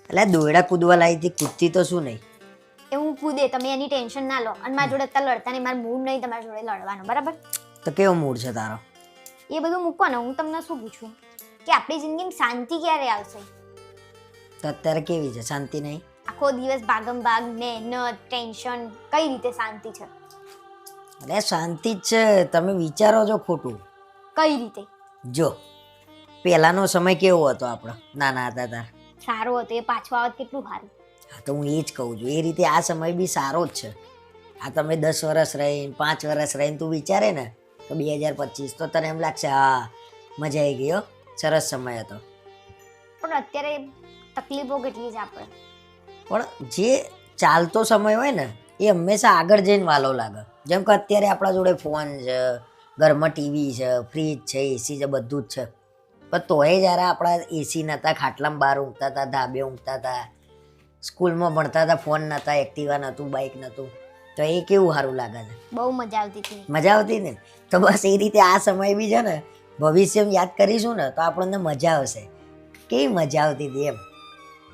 એટલે દોયડા કૂદવા લાવી હતી, કૂદતી તો શું નહીં. એ હું કૂદે, તમે એની ટેન્શન ના લો. અને મારા જોડે અત્યારે લડતા નહીં, મારો મૂડ નહીં તમારા જોડે લડવાનો, બરાબર? તો કેવો મૂડ છે તારો? એ બધું મૂકો ને, હું તમને શું પૂછું કે આપણી જિંદગીમાં શાંતિ ક્યારે આવશે? તો અત્યારે કેવી છે? શાંતિ નહીં? આખો દિવસ ભાગમ ભાગ, મહેનત, ટેન્શન, કઈ રીતે શાંતિ છે? અરે શાંતિ જ છે, તમે વિચારો છો ખોટું. કઈ રીતે? જો પહેલાનો સમય કેવો હતો આપણો નાના હતા તાર? સારો હતો, એ પાછો આવત કેટલું સારું. હા તો હું એ જ કહું છું, એ રીતે આ સમય બી સારો જ છે. આ તમે 10 વર્ષ રહીને 5 વર્ષ રહીને તું વિચારે ને તો 2025 તો તને એમ લાગશે હા મજા આવી ગઈ હો, સરસ સમય હતો. પણ અત્યારે તકલીફો કેટલી છે આપણે. પણ જે ચાલતો સમય હોય ને એ હંમેશા આગળ જઈને વાલો લાગે. જેમ કે અત્યારે આપણા જોડે ફોન છે, ઘરમાં ટીવી છે, ફ્રીજ છે, એસી છે, બધું જ છે. પણ તોય જ્યારે આપણા એસી નહોતા, ખાટલામાં બહાર ઊંઘતા હતા, ધાબે ઊંઘતા હતા, સ્કૂલમાં ભણતા હતા, ફોન નહોતા, એક્ટિવા નહોતું, બાઇક નહોતું, તો એ કેવું સારું લાગે છે. બહુ મજા આવતી હતી. મજા આવતી ને? તો બસ એ રીતે આ સમય બી છે ને ભવિષ્યમાં યાદ કરીશું ને તો આપણને મજા આવશે. કેવી મજા આવતી હતી એમ.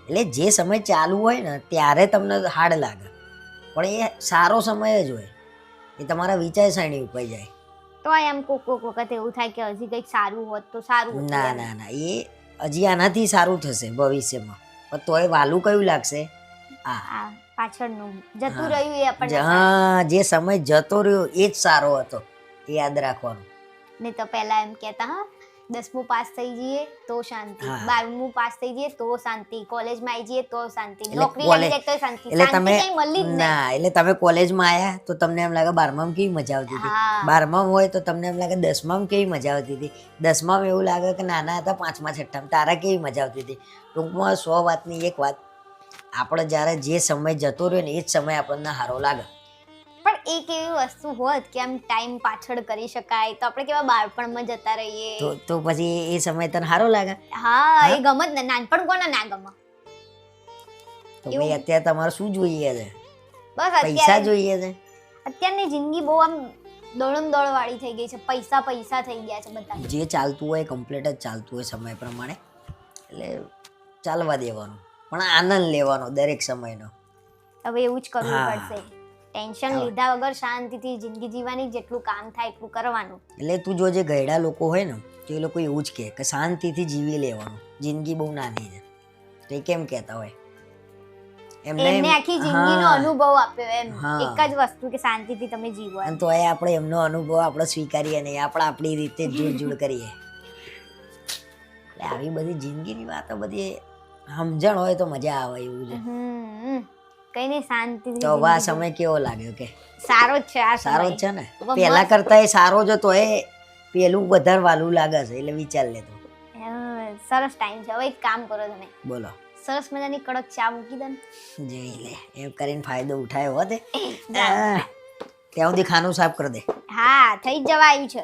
એટલે જે સમય ચાલુ હોય ને ત્યારે તમને હાર્ડ લાગે, પણ એ સારો સમય જ હોય. એ તમારા વિચારસરણી ઉપર જાય. તો એમ કોક વખત એવું થાય કે હજી કંઈક સારું હોત તો સારું હતું. ના ના ના, એ હજી આનાથી સારું થશે ભવિષ્યમાં, પણ તોય વાલું કયું લાગશે? આ પાછળનું જતું રહ્યું એ આપણને હા, જે સમય જતો રહ્યો એ જ સારો હતો, એ યાદ રાખવાનું. નહીં તો પહેલા એમ કહેતા હા 10મું પાસ થઈ જઈએ તો શાંતિ, 12મું પાસ થઈ જઈએ તો શાંતિ, કોલેજમાં આવી જઈએ તો શાંતિ, નોકરી લાગી જાય તો શાંતિ. એટલે શાંતિ તમે કઈ મળી જ નહીં. ના, એટલે તમે કોલેજમાં આયા તો તમને એમ લાગે 12મામાં કેવી મજા આવતી હતી, હા. 12મામાં હોય તો તમને એમ લાગે 10મામાં કેવી મજા આવતી હતી, 10મામાં એવું લાગે કે નાના હતા 5મા 6મામાં તારા કેવી મજા આવતી હતી. ટૂંકમાં 100 વાતની એક વાત, આપણે જ્યારે જે સમય જતો રહ્યો ને એ જ સમય આપણને સારો લાગે. પણ એક એવી વસ્તુ હોત કે આમ ટાઈમ પાછળ કરી શકાય તો આપણે કેવા બાળપણમાં જતા રહીએ. તો પછી એ સમય તને સારો લાગે? હા, એ ગમત ને, નાનપણ કોને ના ગમે? તો ભાઈ અત્યારે તમારે શું જોઈએ છે? બસ પૈસા અત્યારે જોઈએ છે? અત્યારની જિંદગી બહુ આમ દોડમ દોડ વાળી થઈ ગઈ છે. પૈસા પૈસા થઈ ગયા છે બધા. જે ચાલતું હોય કમ્પ્લીટ જ ચાલતું હોય સમય પ્રમાણે, એટલે ચાલવા દેવાનું, પણ આનંદ લેવાનો દરેક સમયનો. હવે એવું જ કરવું હા. પડશે. ટેન્શન લીધા વગર શાંતિથી જિંદગી જીવવાની, જેટલું કામ થાય એટલું કરવાનું. એટલે તું જો જે ગયડા લોકો હોય ને તો એ લોકો એવું જ કહે કે શાંતિથી જીવી લેવાનું, જિંદગી બહુ નાની છે. તો એ કેમ કહેતા હોય? એમને આખી જિંદગીનો હા. અનુભવ આપ્યો એમ. હા. એક જ વસ્તુ કે શાંતિથી તમે જીવો એમ. અને તો એ આપણે એમનો અનુભવ આપણે સ્વીકારીએ નહીં, આપણે આપણી રીતે જુડ જુડ કરીએ. એટલે આવી બધી જિંદગીની વાતો બધી સમજણ હોય તો મજા આવે એવું છે. કઈ નહીં, શાંતિથી તો હવે આ સમય કેવો લાગ્યો કે? સારો જ છે આ સારો જ સમય. છે ને? તો પહેલા મસ્ત. કરતા એ સારો જ હતો, એ પેલું વધારે વાલું લાગે છે, એટલે વિચાર લેતો. સરસ ટાઈમ છે. હવે એક કામ કરો તમે, બોલો. સરસ મજાની કડક ચા મૂકી દે ને. જોઈ લે, એમ કરીને ફાયદો ઉઠાયો હોત. ત્યાં સુધી ખાનું સાફ કરી દે. હા, થઈ જ જવા આવ્યું છે.